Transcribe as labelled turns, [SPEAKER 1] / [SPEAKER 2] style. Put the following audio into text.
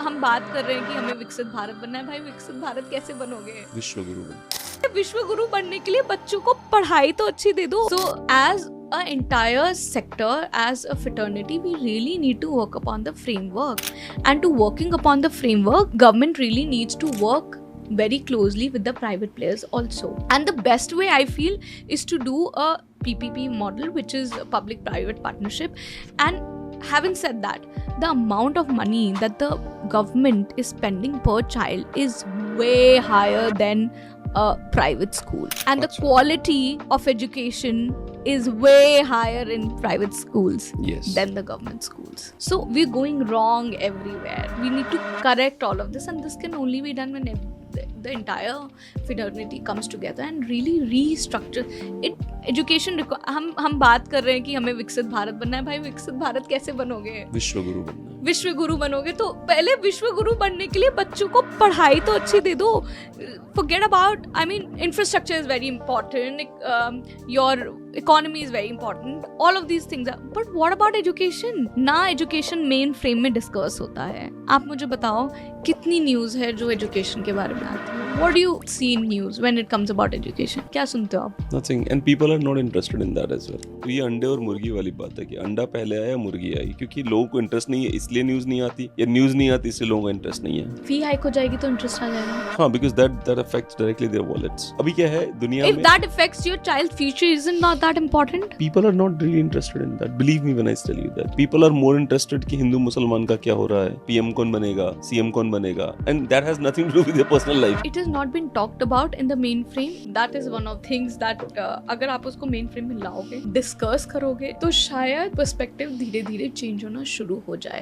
[SPEAKER 1] हम बात कर रहे हैं कि हमें विकसित भारत बनना है। भाई विकसित भारत कैसे बनोगे?
[SPEAKER 2] विश्व गुरु बन।
[SPEAKER 1] विश्व गुरु बनने के लिए बच्चों को पढ़ाई तो अच्छी दे दो। So as a entire sector, as a fraternity, we really need to work upon the framework. And to working upon the framework, government really needs to work very closely with the private players also. And the best way I feel is to do a PPP model, which is a public-private partnership. And having said that, the amount of money that the government is spending per child is way higher than a private school, and the quality of education is way higher in private schools
[SPEAKER 2] Yes.
[SPEAKER 1] than the government schools. So we're going wrong everywhere. We need to correct all of this, and this can only be done when the entire fraternity comes together and really restructure it. Education हम बात कर रहे हैं कि हमें विकसित भारत बनना है। भाई विकसित भारत कैसे बनोगे?
[SPEAKER 2] विश्व गुरु बनना है।
[SPEAKER 1] विश्व गुरु बनोगे तो पहले विश्व गुरु बनने के लिए बच्चों को पढ़ाई तो अच्छी दे दो। Forget about, I mean, infrastructure is very important, your economy is very important, all of these things are, but what about education? ना education main frame में discuss होता है। आप मुझे बताओ कितनी न्यूज़ है जो education के बारे में आती है? What do you see in news when it comes about education? क्या सुनते हो आप?
[SPEAKER 2] Nothing, and people are not interested in that as well. तो ये अंडे और मुर्गी वाली बात है कि अंडा पहले आया मुर्गी आई, क्योंकि लोगों को इंटरेस्ट नहीं है इसलिए न्यूज़ नहीं आती, या न्यूज़ नहीं आती इसलिए लोगों का इंटरेस्ट नहीं है।
[SPEAKER 1] फी हाइक हो जाएगी तो इंटरेस्ट आ जाएगा।
[SPEAKER 2] हाँ, because that affects directly their wallets. अभी क्या है दुनिया
[SPEAKER 1] If
[SPEAKER 2] में,
[SPEAKER 1] that affects your child's future, isn't not that important?
[SPEAKER 2] people are not really interested in that. Believe me when I tell you that. People are more interested कि हिंदू मुसलमान का क्या हो रहा है, PM कौन बनेगा, CM कौन बनेगा, and that has nothing to do with their personal life.
[SPEAKER 1] It has not been talked about in the mainframe. That is one of things that अगर आप उसको mainframe में लाओगे, discuss करोगे, तो शायद perspective धीरे धीरे change होना शुरू हो जाए।